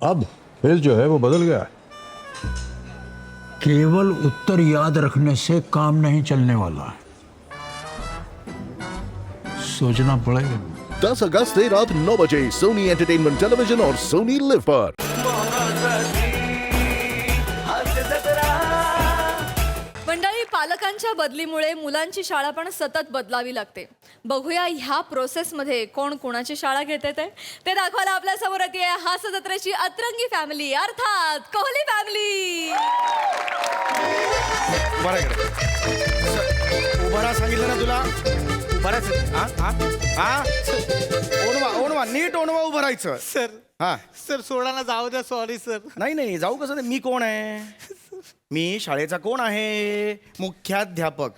अब खेल जो है वो बदल गया है। केवल उत्तर याद रखने से काम नहीं चलने वाला, सोचना पड़ेगा। 10 अगस्त से रात 9 बजे सोनी एंटरटेनमेंट टेलीविजन और सोनी लिव पर। मंडळी, पालकांच्या बदलीमुळे मुलांची शाळा पण सतत बदलावी लागते. बघूया ह्या प्रोसेसमध्ये कोण कोणाची शाळा घेते ते दाखवायला आपल्या समोर येते हास्य जत्रेची अतरंगी फॅमिली, अर्थात कोहली फॅमिली. उभा राहा सांगितलं ना तुला. बराच ओणवा नीट ओणवा उभं राहायचं. सर हा सर सोडा ना, जाऊ द्या. Sorry sir. नाही जाऊ कसं नाही. मी कोण आहे? मी शाळेचा कोण आहे? मुख्याध्यापक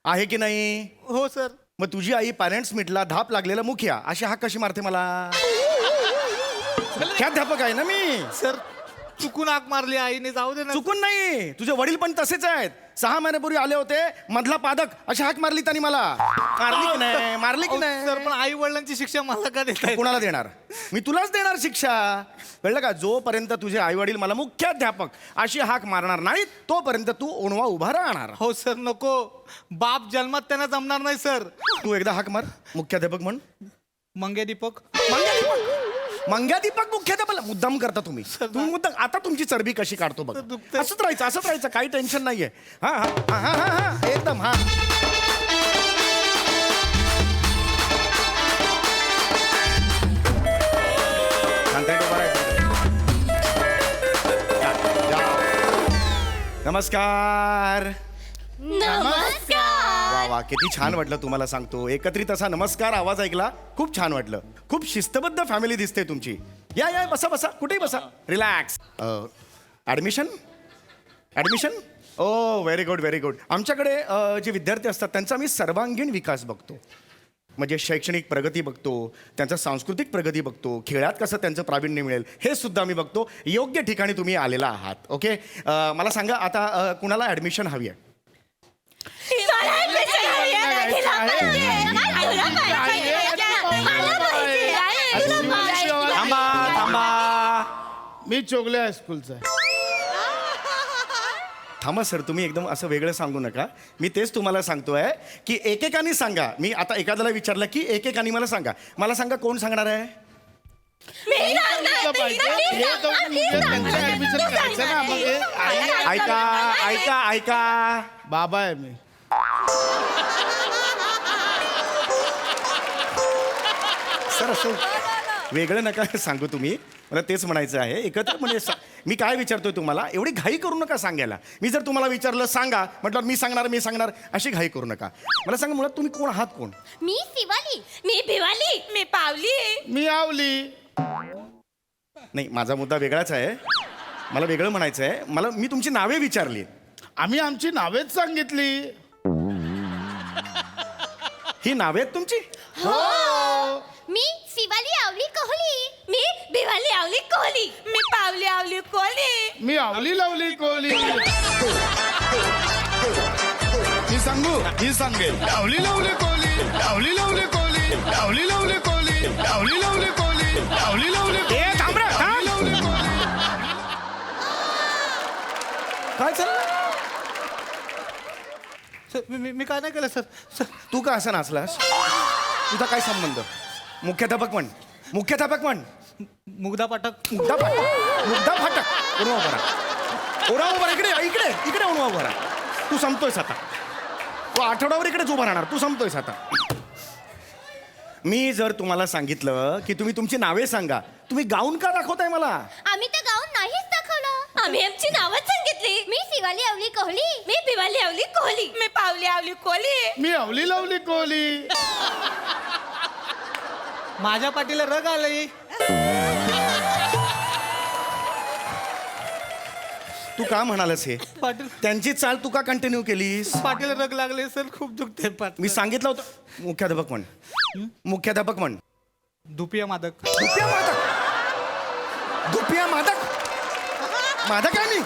आहे की नाही? हो सर. मग तुझी आई पॅरेंट्स मीटला धाप लागलेला मुखिया अशी हाक कशी मारते मला? मुख्याध्यापक आहे ना मी. सर चुकून आग मारली आईने, जाऊ दे ना. चुकून नाही, तुझे वडील पण तसेच आहेत. 6 महिन्यापूर्वी आले होते, मधला पादक अशी हाक मारली त्यांनी मला. मारली की नाही? सर पण आई वडिलांची शिक्षा मला का देताय? कोणाला देणार? मी तुलाच देणार शिक्षा. कळलं का? जोपर्यंत तुझे आई वडील मला मुख्याध्यापक अशी हाक मारणार नाहीत तोपर्यंत तू ओणवा उभा राहणार. हो सर, नको. बाप जन्मात त्यांना जमणार नाही सर. तू एकदा हाक मार. मुख्याध्यापक म्हण. मंगे दीपक. मंग्यादीपक मुख्याध्यापक मुद्दाम करता तुम्ही. तुम्ही मुद्दाम. आता तुमची चरबी कशी काढतो बघ. असंच राहायचं काही टेन्शन नाहीये. हा हा हा हा हा एकदम. हा नमस्कार. वा वा, किती छान वाटलं तुम्हाला सांगतो. एकत्रित असा नमस्कार आवाज ऐकला, खूप छान वाटलं. खूप शिस्तबद्ध फॅमिली दिसते तुमची. या बसा कुठेही बसा. रिलॅक्स. ॲडमिशन ओ व्हेरी गुड. आमच्याकडे जे विद्यार्थी असतात त्यांचा आम्ही सर्वांगीण विकास बघतो. म्हणजे शैक्षणिक प्रगती बघतो, त्यांचा सांस्कृतिक प्रगती बघतो, खेळात कसं त्यांचं प्रावीण्य मिळेल हे सुद्धा आम्ही बघतो. योग्य ठिकाणी तुम्ही आलेला आहात. ओके, मला सांगा आता कुणाला ॲडमिशन हवी आहे? थांबा. मी चोगले हायस्कूलचा आहे. थांबा सर, तुम्ही एकदम असं वेगळं सांगू नका. मी तेच तुम्हाला सांगतोय की एकेकानी सांगा. मी आता एखाद्याला विचारलं की एकेकानी मला सांगा. मला सांगा कोण सांगणार आहे? ऐका. बाबा आहे मी. सर असं वेगळं नका सांगू तुम्ही. मला तेच म्हणायचं आहे. एकत्र म्हणजे मी काय विचारतोय तुम्हाला, एवढी घाई करू नका सांगायला. मी जर तुम्हाला विचारलं सांगा म्हटलं मी सांगणार अशी घाई करू नका. मला सांगा मुळात तुम्ही कोण आहात? कोण? मी शिवाली. मी भिवाली. मी पावली. मी आवली. नाही, माझा मुद्दा वेगळाच आहे. मला वेगळं म्हणायचं आहे. मी तुमची नावे विचारली. आम्ही आमची नावेच सांगितली. ही नावे आहेत तुमची? हो. मी शिवाली आवली कोहली. मी भिवाली आवली कोहली. मी पावली आवली कोहली. मी आवली लावली कोहली. मी सांगू? ही सांगेल. आवली लावली कोहली. आवली लावली कोहली. आवली लावली कोहली. आवली लावली कोहली. आवली लावली कोहली. काय चाललं? सर मी काय नाही केलं सर. तू का असं नाचलास? तुझा काय संबंध? मुख्याध्यापक म्हण. मुग्धा पाठक. मुग्धा फाटक. ओणवा उभा इकडे ओणवा उभा राहा. तू संपतोयस आता. तू आठवड्यावर इकडेच उभा राहणार. तू संपतोयस आता. मी जर तुम्हाला सांगितलं की तुम्ही तुमची नावे सांगा, तुम्ही गाऊन का दाखवताय मला? आम्ही तर गाऊन नाहीच दाखवलं. आम्ही आमची नावच सांगितली. मी शिवाली आवली कोहली. मी भिवाली आवली कोहली. मी पावली आवली कोहली. मी आवली लावली कोहली. माझ्या पाठीला रग आलंय. तू का म्हणालस हे? पाटील त्यांची चाल तू का कंटिन्यू केलीस? पाठीला रग लागले सर, खूप दुखते पाठ. मी सांगितलं होतं. मुख्याध्यापक म्हण. धुपिया मादक. धुपिया मादक. मादक आहे मी.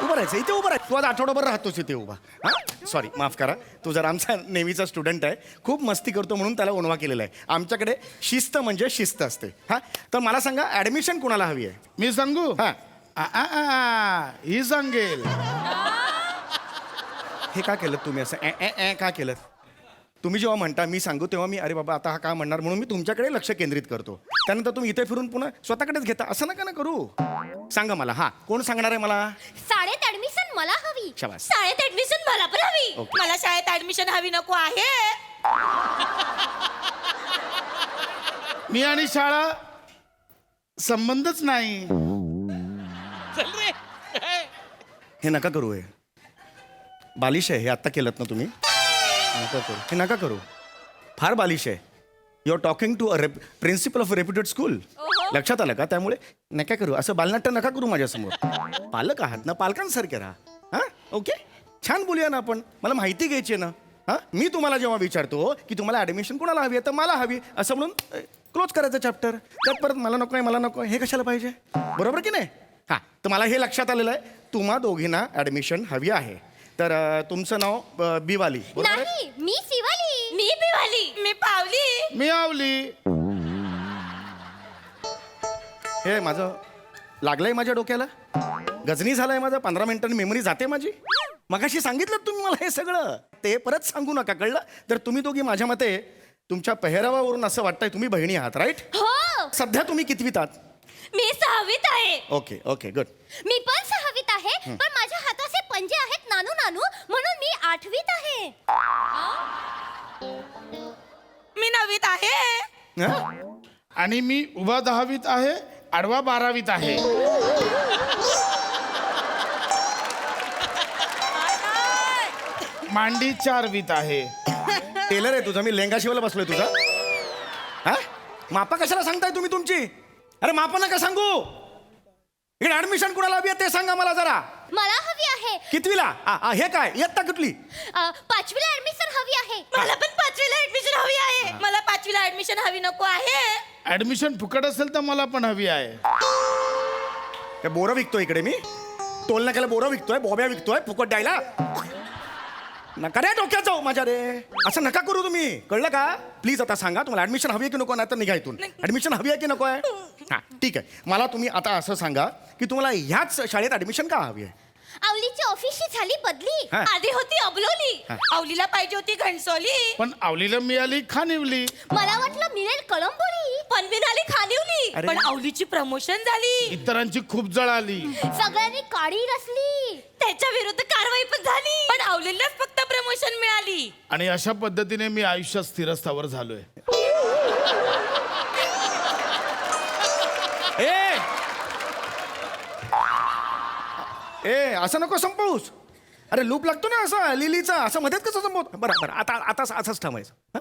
उभं राहायचं इथे उभं राहायचं. तू आज आठवडाभर राहतोस इथे उभा. हां सॉरी माफ करा. तू जर आमचा नेहमीचा स्टुडंट आहे, खूप मस्ती करतो म्हणून त्याला ओनवा केलेला आहे. आमच्याकडे शिस्त म्हणजे शिस्त असते. हां तर मला सांगा ॲडमिशन कुणाला हवी आहे? मी सांगू हां ही सांगेल. हे का केलं तुम्ही असं का केलं? तुम्ही जेव्हा म्हणता मी सांगू तेव्हा मी अरे बाबा आता हा का म्हणणार म्हणून मी तुमच्याकडे लक्ष केंद्रित करतो. त्यानंतर तुम्ही इथे फिरून पुन्हा स्वतःकडेच घेता. असं नका ना करू. सांगा मला. हा कोण सांगणार आहे मला? शाळेत ऍडमिशन मला हवी. शाबास. शाळेत ऍडमिशन मला पण हवी. ओके. मला शाळेत ऍडमिशन हवी नको आहे. मी आणि शाळा संबंधच नाही. हे नका करू. हे बालिश आहे. हे आत्ता केलं ना तुम्ही. नका करू. हे नका करू. फार बालिश आहे. You are talking to a principal of reputed school. लक्षात आलं का? त्यामुळे नका करू. असं बालनाट्य नका करू माझ्यासमोर. पालक आहात ना, पालकांसारखे राहा. हां ओके छान बोलूया ना आपण. मला माहिती घ्यायची आहे ना. हां मी तुम्हाला जेव्हा विचारतो की तुम्हाला ॲडमिशन कोणाला हवी आहे तर मला हवी असं म्हणून क्लोज करायचं चॅप्टर. त्यात परत मला नको आहे मला नको आहे हे कशाला पाहिजे? बरोबर की नाही? हां तर मला हे लक्षात आलेलं आहे तुम्हा दोघींना ॲडमिशन हवी आहे. तर तुमचं नाव बिवाली बरोबर आहे? नाही मी शिवाली. मी बिवाली. मी पावली. मी आवली. हे माझं लागलंय माझ्या डोक्याला. गजनी झालाय माझा. 15 मिनिटांनी मेमरी जाते माझी. मगाशी सांगितलं तुम्ही मला हे सगळं. ते परत सांगू नका कळलं? तर तुम्ही दोघी माझ्या मते तुमच्या पेहरावावरून असं वाटतंय तुम्ही बहिणी आहात राईट? हो सध्या तुम्ही कितवीत आहात? मी 6वीत आहे. Okay okay good. मी पण 6वीत आहे. पण माझ्या हाताचे पंजे आहेत नानू नानू म्हणून मी 8वीत आहे. मी 9वीत आहे. आणि मी उभा 10वीत आहे, आडवा 12वीत आहे. मांडी 4वीत आहे. टेलर आहे तुझा. मी लेंगा शिवायला बसलोय तुझा. हा मापा कशाला सांगताय तुम्ही तुमची? अरे मापा नका सांगू. इकडे ऍडमिशन कुणाला हवी आहे ते सांगा मला जरा. मला हवी आहे. कितवीला? हे काय इयत्ता कुठली? 5वीला ऍडमिशन हवी आहे. मला पण 5वीला ऍडमिशन हवी आहे. मला 5वीला ऍडमिशन हवी नको आहे. ऍडमिशन फुकट असेल तर मला पण हवी आहे. काय बोरं विकतोय इकडे मी? टोल नाक्याला बोरं विकतोय, बॉब्या विकतोय फुकट द्यायला? नका रे डोक्यात जाऊ माझ्या रे. असं नका करू तुम्ही कळलं का? प्लीज आता सांगा तुम्हाला ऍडमिशन हवी आहे की नको? नाही तर निघा इथून. ऍडमिशन हवी आहे की नको आहे? हां ठीक आहे. मला तुम्ही आता असं सांगा की तुम्हाला ह्याच शाळेत ऍडमिशन का हवी आहे? आवलीची ऑफिसची झाली बदली. हा. आधी होती अबलोली. आवलीला पाहिजे होती घणसोली. पण आवलीला मिळाली खानिवली. मला वाटलं मिळेल कळंबोली. पण मिळाली खानिवली. अरे. पण आवलीची प्रमोशन झाली. इतरांची खूप जळाली. सगळ्यांनी काळी रचली. त्याच्या विरुद्ध कारवाई पण झाली. पण आवलीलाच फक्त प्रमोशन मिळाली. आणि अशा पद्धतीने मी आयुष्यात स्थिरस्थावर झालोय. ए असं नको संपवूस. अरे लूप लागतो ना असं लिलीचा. असं मध्येच कसं संपवत? बरं बरं आता आता असंच थांबायचं. हं?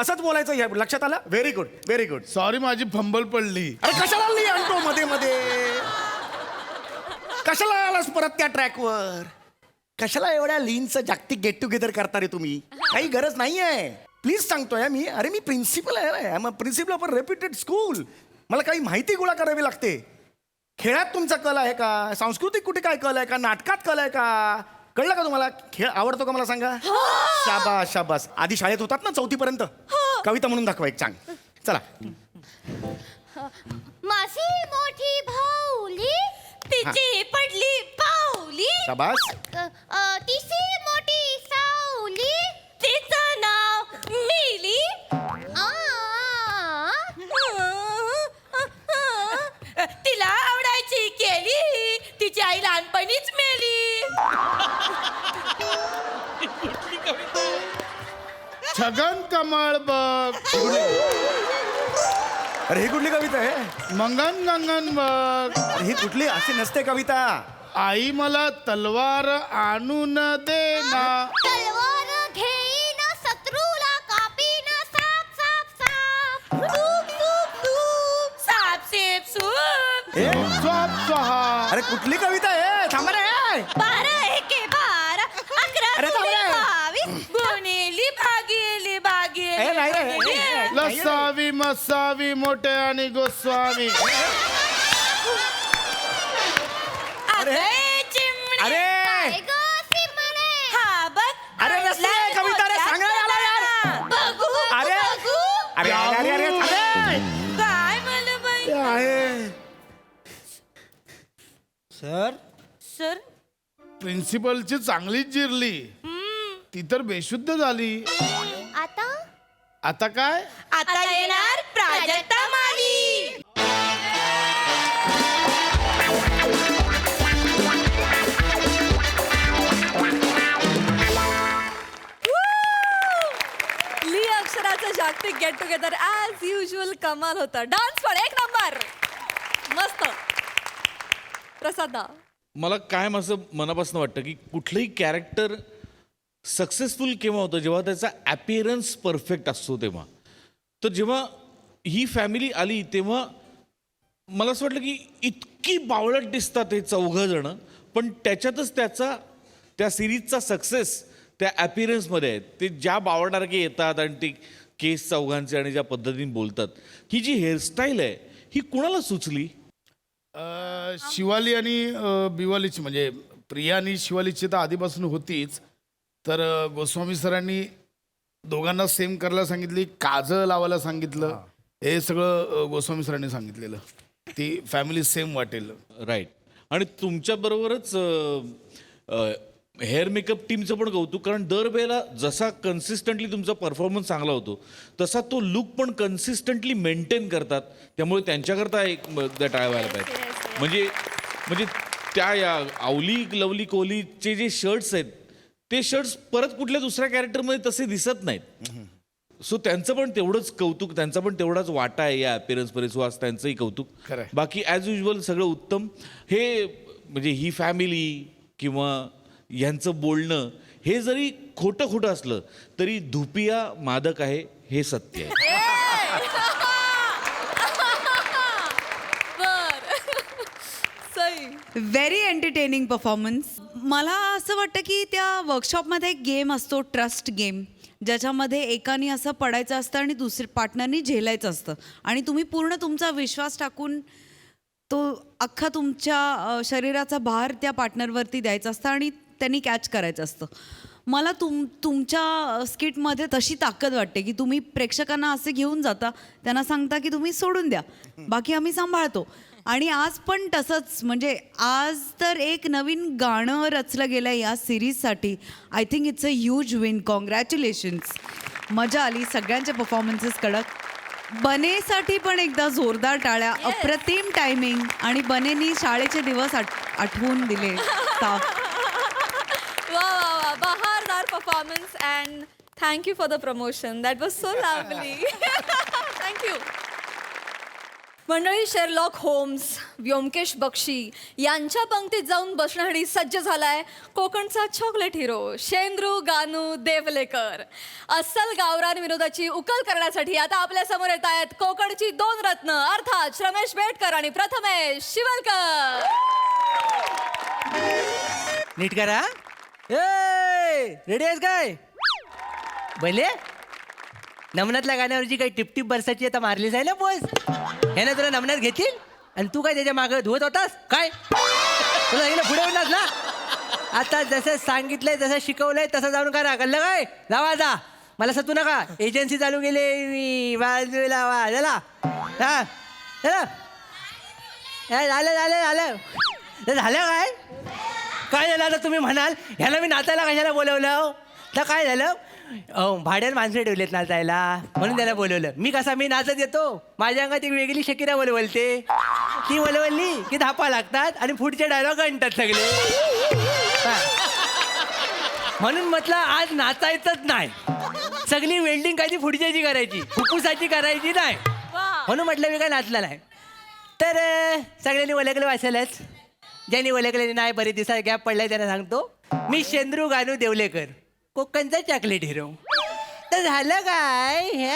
असंच बोलायचं. या लक्षात आलं? Very good very good. Sorry माझी फंबल पडली. अरे कशाला लिही आणतो मध्ये मध्ये? कशाला आलास परत त्या ट्रॅकवर? कशाला एवढ्या लीनचं जागतिक गेट टुगेदर करता रे तुम्ही? काही गरज नाहीये. प्लीज सांगतोय मी. अरे मी प्रिन्सिपल आहे. Principal of a reputed school. मला काही माहिती गोळा करावी लागते. खेळात तुमचा कल आहे का? सांस्कृतिक कुठे काय कल आहे का? नाटकात कल आहे का? कळलं का तुम्हाला? खेळ आवडतो का मला सांगा? शाबास शाबास. आधी शाळेत होतात ना 4थी पर्यंत? कविता म्हणून दाखवा एक चांग. चला. माझी मोठी भाऊली तिची पडली पाऊली. शाबास. तिची मोठी सावली तिचं नाव मिली. तिला आवडायची केली. तिची आई लहानपणीच मेली. छगन कमळ बघ. अरे ही कुठली कविता आहे? मंगन गंगन बघ. अरे ही कुठली? अशी नसते कविता. आई मला तलवार आणून देना. तलवार घेईन शत्रूला कापीन. साप साप साप सूप सूप सूप साप सेप सूप. ए, झोप जहा. अरे कुठली कविता आहे? थांबा रे. 12 एके 12 11 अरे थांब रे. 22 गुणिली भागिली ए, नाही रे. भागिली. लसावी मसावी मोठे आणि गोस्वामी. अरे चिम सर सर प्रिन्सिपलची चांगलीच जिरली. ती तर बेशुद्ध झाली. आता आता काय? आता येणार प्राजक्ता माली. ली अक्षराचं जागतिक गेट टुगेदर ॲज युजल कमाल होता. डान्स पण एक नंबर मस्त. प्रसादा मला काय असं मनापासून वाटतं की कुठलंही कॅरेक्टर सक्सेसफुल केव्हा होतं जेव्हा त्याचा ॲपिअरन्स परफेक्ट असतो तेव्हा. तर जेव्हा ही फॅमिली आली तेव्हा मला असं वाटलं की इतकी बावळट दिसतात हे चौघंजणं, पण त्याच्यातच त्या सिरीजचा सक्सेस त्या ॲपिअरन्समध्ये आहे. ते ज्या बावळटारखे येतात आणि ते केस चौघांचे आणि ज्या पद्धतीने बोलतात, ही जी हेअरस्टाईल आहे ही कुणाला सुचली? शिवाली आणि बिवालीची म्हणजे प्रिया आणि शिवालीची तर आधीपासून होतीच. तर गोस्वामी सरांनी दोघांना सेम करायला सांगितली, काजळ लावायला सांगितलं. हे सगळं गोस्वामी सरांनी सांगितलेलं. ती फॅमिली सेम वाटेल. राईट. आणि तुमच्याबरोबरच हेअर मेकअप टीमचं पण कौतुक, कारण दरवेळेला जसा कन्सिस्टंटली तुमचा परफॉर्मन्स चांगला होतो तसा तो लुक पण कन्सिस्टंटली मेंटेन करतात. त्यामुळे त्यांच्याकरता एक टाळ्या व्हायला पाहिजे. म्हणजे त्या या आवली लवली कोहलीचे जे शर्ट्स आहेत ते शर्ट्स परत कुठल्या दुसऱ्या कॅरेक्टरमध्ये तसे दिसत नाहीत. सो त्यांचं पण तेवढंच कौतुक, त्यांचा पण तेवढाच वाटा आहे या अपीअरन्समध्ये. सो आज त्यांचंही कौतुक. खरंय. बाकी ॲज युजल सगळं उत्तम. हे म्हणजे ही फॅमिली किंवा यांचं बोलणं हे जरी खोटं असलं तरी धुपिया मादक आहे हे सत्य आहे. Very entertaining performance. मला असं वाटतं की त्या वर्कशॉपमध्ये एक गेम असतो, ट्रस्ट गेम, ज्याच्यामध्ये एकाने असं पडायचं असतं आणि दुसऱ्या पार्टनरनी झेलायचं असतं आणि तुम्ही पूर्ण तुमचा विश्वास टाकून तो अख्खा तुमच्या शरीराचा भार त्या पार्टनरवरती द्यायचा असतं आणि त्यांनी कॅच करायचं असतं. मला तुमच्या स्किटमध्ये तशी ताकद वाटते की तुम्ही प्रेक्षकांना असे घेऊन जाता, त्यांना सांगता की तुम्ही सोडून द्या, बाकी आम्ही सांभाळतो. आणि आज पण तसंच, म्हणजे आज तर एक नवीन गाणं रचलं गेलं आहे या सिरीजसाठी. I think it's a huge win. Congratulations. मजा आली. सगळ्यांचे परफॉर्मन्सेस कडक. बनेसाठी पण एकदा जोरदार टाळ्या. अप्रतिम टायमिंग. आणि बनेनी शाळेचे दिवस आठवून दिले. साफ. वा वा वा, बहारदार performance and thank you for the promotion. That was so lovely. Thank you. मंडळी, शेरलॉक होम्स, व्योमकेश बक्षी यांच्या पंक्तीत जाऊन बसण्यासाठी सज्ज झालाय कोकणचा चॉकलेट हिरो शेंद्रू गानू देवलेकर. अस्सल गावरान विनोदाची उकल करण्यासाठी आता आपल्या समोर येत आहेत कोकणची दोन रत्न, अर्थात रमेश बेटकर आणि प्रथमेश शिवलकर. नीट करा. रेडी आहेस काय? भले नमनातल्या गाण्यावरची काही टिपटिप बरसाची आता मारलीच आहे ना बोस. हे ना तुला नमनात घेतील आणि तू काय त्याच्या मागं धुवत होतास काय? तुला पुढे होतास ना. आता जसं सांगितलंय जसं शिकवलंय तसं जाऊन करा. कळलं काय? जावा जा, मला सतू नका. एजन्सी चालू केली मी बाजूला. वा झाला. हा झालं झालं झालं झालं काय? काय झालं आता तुम्ही म्हणाल ह्याला मी नाचायला कशाला बोलवलं? तर काय झालं, भाड्यात माणसं ठेवलेत नाचायला म्हणून त्याला बोलवलं. मी नाचत येतो, माझ्या अंगात एक वेगळी शकीरा बोलवलते. ती बोलवली की धापा लागतात आणि पुढचे डायलॉग आणतात सगळे. म्हणून म्हटलं आज नाचायचंच नाही. सगळी वेल्डिंग काय ती पुढच्याची करायची, फुफ्फुसाची करायची नाही. म्हणून म्हटलं मी काय नाचला नाही. तर सगळ्यांनी ओळखलं वाचायलाच. ज्यांनी ओळखले नाही, बरेच दिवसात गॅप पडलाय त्यांना सांगतो, मी शेंद्रू गानू देवलेकर, कोकणचा चॉकलेट हिरो. तर झालं काय, हे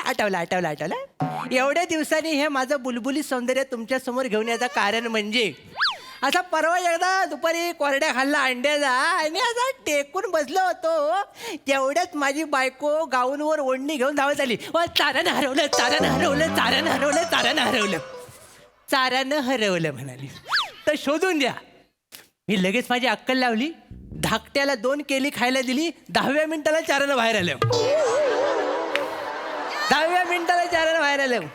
आठवलं. एवढ्या दिवसांनी हे माझं बुलबुली सौंदर्य तुमच्या समोर घेऊन याचं कारण म्हणजे असा परवा एकदा दुपारी कोरड्या खाल्ला अंड्याचा आणि असा टेकून बसलो होतो. तेवढ्याच माझी बायको गाऊनवर ओढणी घेऊन धावत आली. चारानं हरवलं म्हणाली. तर शोधून द्या. मी लगेच माझी अक्कल लावली, धाकट्याला 2 केली खायला दिली. 10व्या मिनिटाला चारानं बाहेर आलं. 10व्या मिनिटाला चारानं बाहेर आलं.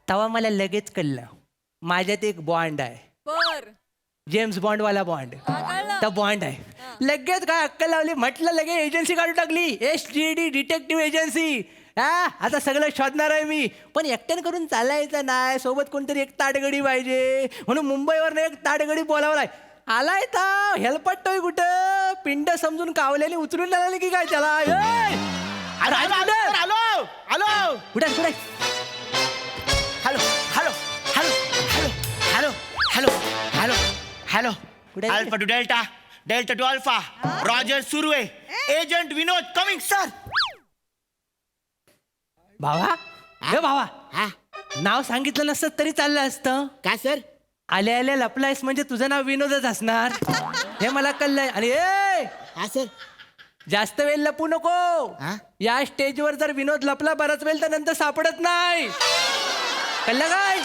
तेव्हा मला लगेच कळलं माझ्यात एक बॉन्ड आहे. बर जेम्स बॉन्ड वाला बॉन्ड कळलं. तर बॉन्ड आहे लगेच काय अक्कल लावली म्हटलं लगेच एजन्सी काढून टाकली SGD डिटेक्टिव्ह एजन्सी हा आता सगळं शोधणार आहे मी पण एकट्यानं करून चालायचं नाही सोबत कोणतरी एक ताडगडी पाहिजे म्हणून मुंबईवरनं एक ताडगडी बोलावलाय आलाय ता हेलपट्टोय कुठं पिंड समजून कावल्याने उचलून आले की काय त्याला ए! आलो आलो आलो कुठे कुठे hello hello hello hello hello hello hello कुठे? Alpha two delta delta two alpha roger Surve agent Vinod coming sir भावा हे भावा नाव सांगितलं नसतं तरी चाललं असतं काय सर आल्या आल्या लपलायस म्हणजे तुझं नाव विनोदच असणार हे मला कळलंय आणि ए हा सर जास्त वेळ लपू नको या स्टेजवर जर विनोद लपला बराच वेळ तर नंतर सापडत नाही कळलं काय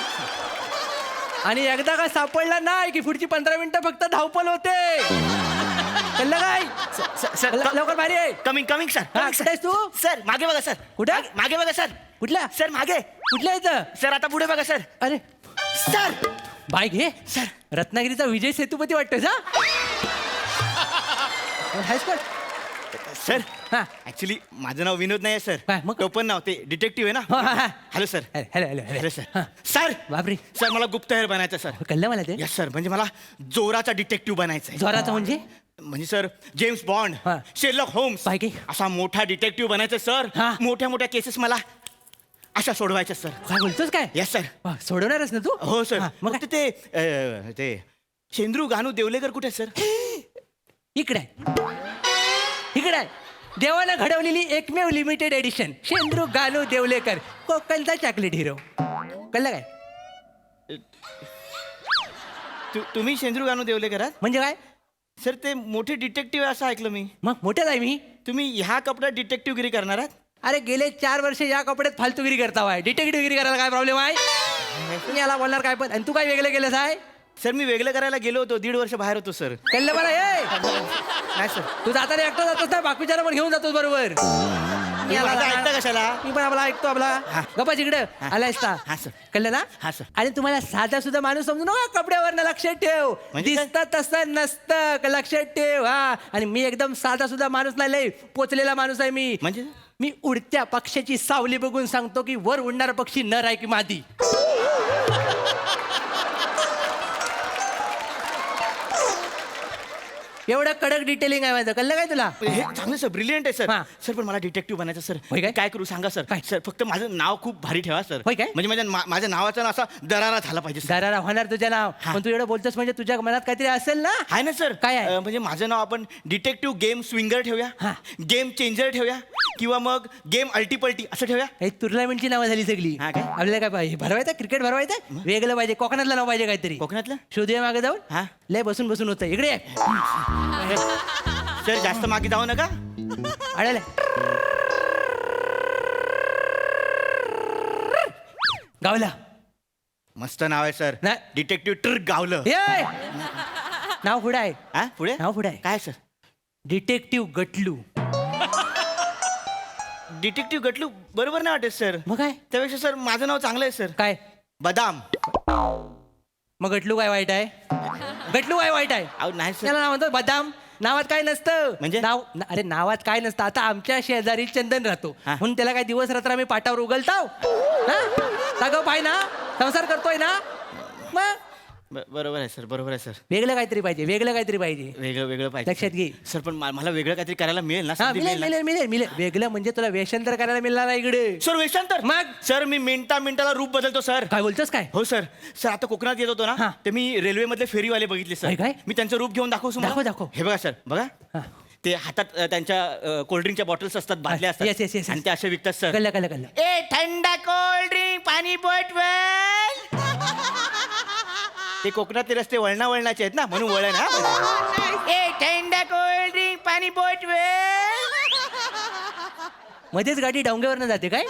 आणि एकदा का सापडला नाही की पुढची 15 मिनिटं फक्त धावपल होते कळलं काय लवकर भारी आहे कमिंग कमिंग हा, सर कुठे आहेस तू सर मागे बघा सर कुठं? मागे बघा सर कुठल्या सर मागे कुठल्या इथं सर आता पुढे बघा सर अरे सर बाय घे सर. रत्नागिरीचा विजय सेतुपती वाटतोय हा हायस का? सर हा. ऍक्च्युली माझं नाव विनोद नाही आहे काय, सर मग? टोपण नाव ते डिटेक्टिव्ह आहे हा, हा, ना हा. Hello sir hello hello hello hello sir हा. सर बापरे सर मला गुप्तहेर बनायचं सर कळलं मला ते यस सर म्हणजे मला जोराचा डिटेक्टिव्ह बनायचं आहे जोराचं म्हणजे म्हणजे सर जेम्स बॉन्ड हा. शेरलॉक होम्स पाहिजे. असा मोठा डिटेक्टिव्ह बनायचं सर हा. मोठ्या मोठ्या केसेस मला अशा सोडवायच्या सर काय बोलतोस काय यस सर वा, सोडवणारच ना तू हो सर हा, मग मग ते शेंद्रू गानू देवलेकर कुठे आहेत, सर इकडे आहे. इकडे आहे. देवानं घडवलेली एकमेव लिमिटेड एडिशन शेंद्रू गानू देवलेकर कोकणचा चॉकलेट हिरो कळलं काय तुम्ही शेंद्रू गानू देवलेकर आहात म्हणजे काय सर ते मोठे डिटेक्टिव्ह आहे असं ऐकलं मी मग मोठ्याच आहे मी तुम्ही ह्या कपड्यात डिटेक्टिव्हगिरी करणार आहात अरे गेले 4 वर्ष या कपड्यात फालतूगिरी करता आहे डिटेक्टिव्हगिरी करायला काय प्रॉब्लेम आहे तुम्ही याला बोलणार काय पण आणि तू काय वेगळं केलंस आहे सर मी वेगळं करायला गेलो होतो 1.5 वर्ष बाहेर होतो सर कळलं मला ये नाही सर तू जाताना एकटा जातोस ना बाकीच्याला पण घेऊन जातोस बरोबर मी याला- माझं ऐकता कशाला? मी पण आपला ऐकतो आपला गप्पा इकडे आलायस का हा, सर. कळलं ना हा, सर. आणि तुम्हाला साधा सुद्धा माणूस समजू नका कपड्यावर लक्षात ठेव म्हणजे काय? दिसतं तसं नसतं का लक्षात ठेव हा आणि मी एकदम साधा सुद्धा माणूस नाही लय पोचलेला माणूस आहे मी म्हणजे मी उडत्या पक्षाची सावली बघून सांगतो की वर उडणारा पक्षी नर आहे की मादी एवढं कडक डिटेलिंग आहे माझं कळलं काय तुला हे चांगलं सर ब्रिलियंट आहे सर हा. सर पण मला डिटेक्टिव्ह बनायचं सर होय काय? काय करू सांगा सर काय? सर फक्त माझं नाव खूप भारी ठेवा सर होय काय? म्हणजे माझ्या नावाचा ना असा दरारा झाला पाहिजे सर दरारा होणार तुझं नाव हा. पण तू एवढं बोलतोस म्हणजे तुझ्या मनात काहीतरी असेल ना आहे ना सर काय आहे? म्हणजे माझं नाव आपण डिटेक्टिव्ह गेम स्विंगर हा. ठेवूया गेम चेंजर ठेवूया किंवा मग गेम अल्टीपल्टी असं ठेवूया हे टुर्नामेंटची नावं झाली सगळी हा काय? आपल्याला काय पाहिजे भरवायचं क्रिकेट भरवायचं वेगळं पाहिजे कोकणातलं नाव पाहिजे काहीतरी कोकणातलं शोधूया मागे जाऊन हा. लय बसून बसून होतं इकडे ये. सर जास्त मागे जाऊ नका अडले गावला मस्त नाव आहे सर नाही. डिटेक्टिव्ह ट्रिक गावलं ये नाव पुढे आहे हा पुढे नाव पुढे आहे काय सर डिटेक्टिव्ह गटलू डिटेक्टिव्ह गटलू बरोबर नाही वाटत सर मग काय त्यापेक्षा सर माझं नाव चांगलं आहे सर काय बदाम मग गटलू काय वाईट आहे गटलू काय वाईट आहे अहो नाही सर त्याला नाव म्हणतो बदाम नावात काय नसतं म्हणजे? अरे नावात काय नसतं आता आमच्या शेजारी चंदन राहतो हा. म्हणून त्याला काय दिवस रात्र आम्ही पाटावर उगलताव सगळं पाय ना संसार करतोय ना मग बरोबर आहे सर बरोबर आहे सर वेगळं काहीतरी पाहिजे वेगळं काहीतरी पाहिजे वेगळं वेगळं पाहिजे लक्षात घे. सर पण मला वेगळं काहीतरी करायला मिळेल ना हा संधी मिळेल मिळेल ना? मिळेल मिळेल मिळेल वेगळं म्हणजे तुला वेषांतर करायला मिळणार आहे इकडे सर वेशांतर मग? सर मी मिनिटाला रूप बदलतो सर काय बोलतोस काय हो सर सर आता कोकणात येत होतो हा. ना ते मी रेल्वेमधले फेरीवाले बघितले काय, सर काय? मी त्यांचं रूप घेऊन दाखवू तुम्हाला? दाखव, दाखव. हे बघा सर बघा हा. ते हातात त्यांच्या कोल्ड्रिंकच्या बॉटल्स असतात बाटल्या Yes, yes, yes, असतात yes. आणि ते असे विकतात सर कळलं कळलं कळलं ए थंडा कोल्ड ड्रिंक पाणी बोटवेल ते कोकणातले रस्ते वळणाचे आहेत ना म्हणून वळण हा ए थंडा कोल्ड ड्रिंक पाणी बोटवेल मध्येच गाडी डोंग्यावरनं जाते काय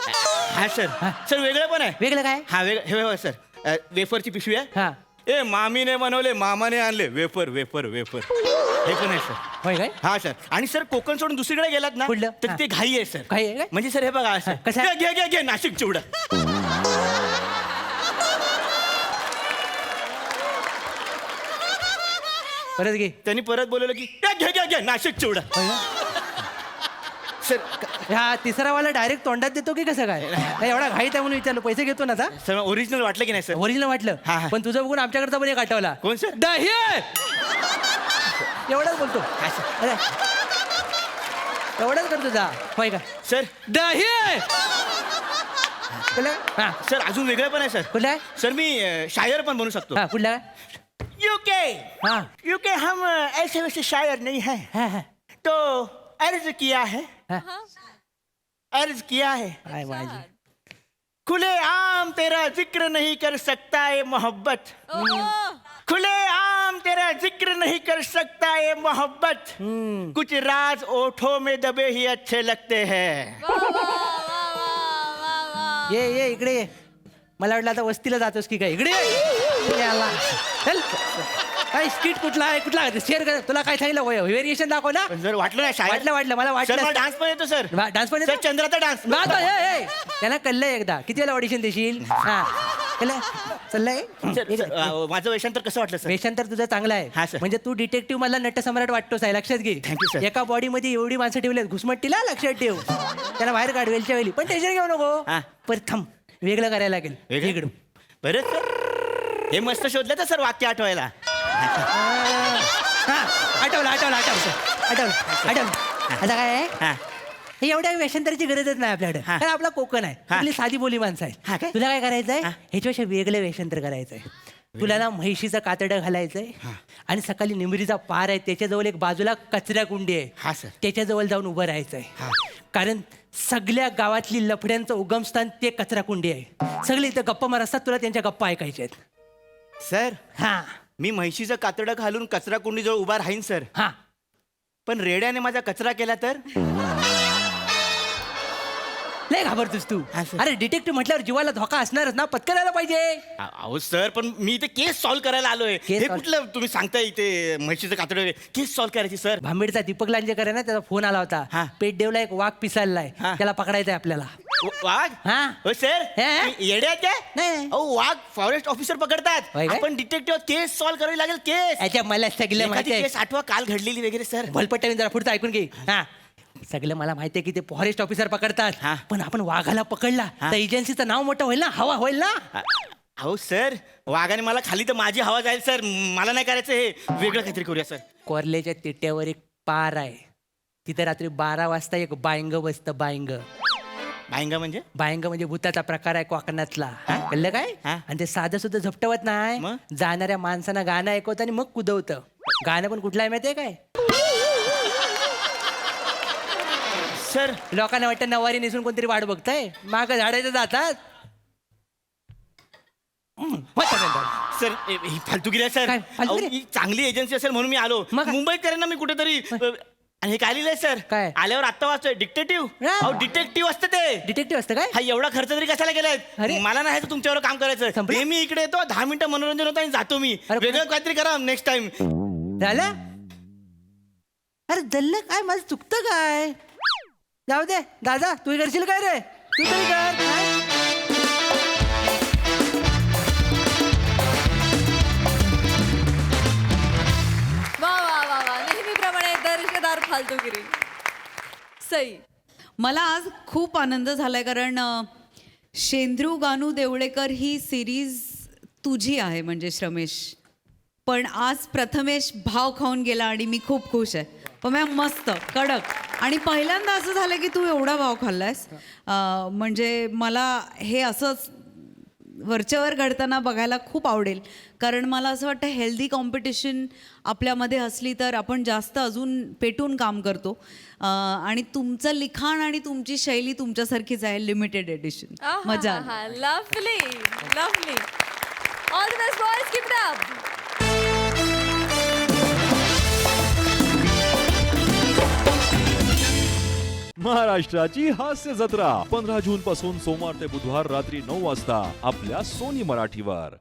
हा सर सर वेगळं पण आहे वेगळं काय हा हे बघा सर वेफरची पिशवी आहे हा ए मामीने बनवले मामाने आणले वेफर वेफर वेफर हे पण आहे सर होय काय हा सर आणि सर कोकण सोडून दुसरीकडे गेलात ना कुठलं? तर हा. ते घाई आहे सर घाई आहे काय? म्हणजे सर हे बघा असं कसं? घे घे घे नाशिक चिवडा परत घे. त्यांनी परत बोलवलं की घे नाशिक चिवडा. सर हा तिसरा वाला डायरेक्ट तोंडात देतो की कसं काय? नाही, एवढा घाईत आहे म्हणून विचारलो. पैसे घेतो ना आता? सर ओरिजिनल वाटलं की नाही सर? ओरिजिनल वाटलं. हा, हा. पण तुझं बघून आमच्याकडचा पण एक आठवला. कोण सर? दही एवढाच बोलतो. अरे, एवढाच करतो जा. होय का सर दही कुठला? हा सर अजून वेगळं पण आहे सर. कुठला? सर मी शायर पण बनू शकतो. हा कुठला? यूके हा यूके हम ऐसे वैसे शायर नहीं है हा हा तो अर्ज किया है अर्ज किया है काय माझी खुले आम तेरा जिक्र नहीं कर सकता ये मोहब्बत खुले आम तेरा जिक्र नहीं कर सकता ये मोहब्बत कुछ राज ओठों में दबे ही अच्छे लगते हैं. ये इकडे ये. मला वाटलं आता वस्तीला जातोस की काय. इकडे ये. याला. चल काय स्किट कुठला आहे कुठला शेअर कर. तुला काय सांगितलं व्हेरिएशन दाखव ना. पण जर वाटलं ना शायर वाटलं मला सर मला वाटलं. डान्स पण येतो सर. डान्स पण सर चंद्राचा डान्स. त्यांना कळलंय एकदा. किती वेळा ऑडिशन देशील? हा कळलं चाललंय. माझं वेषांतर कसं वाटलं सर? वेषांतर तुझं चांगलं हा, आहे. सर. म्हणजे तू डिटेक्टिव्ह मला नटसम्राट वाटतोस आहे. लक्षात घे. Thank you, sir. एका बॉडीमध्ये एवढी माणसं ठेवली घुसमट्टीला. लक्षात ठेव. त्याला बाहेर काढ वेलच्या वेळी. पण टेन्शन घेऊ नको. हा. प्रथम वेगळं करायला लागेल. वेगळं? बरं सर हे मस्त शोधलं तर सर वाक्य आठवायला. हा आठवलं आता काय आहे? हा. हे एवढ्या वेषांतराची गरजच नाही आपल्याकडे. हा. कारण आपला कोकण आहे. हा. आपली साधी बोली माणसं हा आहे. काय? तुला काय करायचंय? हा. ह्याच्यापेक्षा वेगळं वेषांतर करायचंय. तुला ना म्हैशीचं कातडं घालायचंय आणि सकाळी निमरीचा पार आहे त्याच्याजवळ एक बाजूला कचरा कुंडी हा, आहे सर. त्याच्याजवळ जाऊन उभं राहायचंय. कारण सगळ्या गावातली लफड्यांचं उगमस्थान ते कचरा कुंडी आहे. सगळे इथं गप्पा मार असतात. तुला त्यांच्या गप्पा ऐकायच्या आहेत. सर हा मी म्हैशीचं कातडं घालून कचरा कुंडीजवळ उभा राहीन सर. हा पण रेड्याने माझा कचरा केला तर? लय घाबरतोस तू. हा, सर. अरे डिटेक्टिव्ह म्हटल्यावर जीवाला धोका असणारच ना. पत्करायला यायला पाहिजे. अहो सर पण मी इथे केस सॉल्व्ह करायला आलोय. केस हे solve- कुठलं तुम्ही सांगताय इथे म्हैशीचं कातडं केस सॉल्व्ह करायची सर? भांबेडचा दीपक लांजेकर आहे ना त्याचा फोन आला होता. हा. पेटदेवला एक वाघ पिसाळलाय. हा. त्याला पकडायचंय आपल्याला. वाघ? हा. हो सर हे? येडे आहेत काय? नाही. अहो वाघ फॉरेस्ट ऑफिसर पकडतात. होय काय? आपण डिटेक्टिव्ह केस सॉल्व्ह करावी लागेल. केस याच्या मला सगळं माहिती आहे. केस आठवा काल घडलेली वगैरे सर. भलपट्ट्याने जरा पुढचं ऐकून घे. हा सगळं मला माहिती आहे की ते फॉरेस्ट ऑफिसर पकडतात. हा. पण आपण वाघाला पकडला हा. तर एजन्सीचं नाव मोठं होईल ना. हवा होईल ना. अहो सर वाघाने मला खाली तर माझी हवा जाईल सर. मला नाही करायचं. हे वेगळं काहीतरी करूया सर. कोरल्याच्या तिट्यावर एक पार आहे. तिथे रात्री 12 वाजता एक बायंग बसतं. बायंग म्हणजे भूताचा प्रकार आहे कोकणातला. कळलं काय? हा. आणि ते साधं सुद्धा झपटवत नाही. मग? जाणाऱ्या माणसांना गाणं ऐकवतं आणि मग कुदवतं. गाणं पण कुठलं आहे माहितीये काय? सर लोकांना वाटतं नवारी नेसून कोणतरी वाट बघताय. माग झाडायचं जातात. सर ही फालतूगिरी आहे सर. काय फालतूगिरी? अहो, ही चांगली एजन्सी असेल म्हणून मी आलो. मग? मुंबईत करेन ना मी कुठेतरी. आणि हे काय लिहिलंय सर? काय? आल्यावर आत्ता वाचतोय डिटेक्टिव्ह. हा. अहो डिटेक्टिव्ह असतं ते. डिटेक्टिव्ह असतं काय? हा एवढा खर्च तरी कशाला अरे. केलाय? मला नाही तुमच्यावर काम करायचं. संपलं? हे मी इकडे येतो 10 मिनिटं मनोरंजन होतं आणि जातो मी. अरे, वेगळं काहीतरी करा नेक्स्ट टाइम. झालं? अरे दल्ल काय माझं चुकतं काय? जाऊ दे दादा तू करशील काय रे? तू तरी कर. काय? वा वा वा वा नेहमीप्रमाणे दर्जेदार फालतूगिरी. सई. मला आज खूप आनंद झालाय कारण शेंद्रू गानू देवळेकर ही सिरीज तुझी आहे म्हणजे श्रमेश. पण आज प्रथमेश भाव खाऊन गेला आणि मी खूप खुश आहे. पण मस्त कडक. आणि पहिल्यांदा असं झालं की तू एवढा भाव खाल्लायस. म्हणजे मला हे असंच वरच्यावर घडताना बघायला खूप आवडेल. कारण मला असं वाटतं हेल्दी कॉम्पिटिशन आपल्यामध्ये असली तर आपण जास्त अजून पेटून काम करतो. आणि तुमचं लिखाण आणि तुमची शैली तुमच्यासारखीच आहे. Limited edition. मजा आली. Lovely lovely. All the best boys. Keep it up. महाराष्ट्राची हास्य जत्रा 15 जून पासून सोमवार ते बुधवार रात्री 9 वाजता आपल्या सोनी मराठीवर.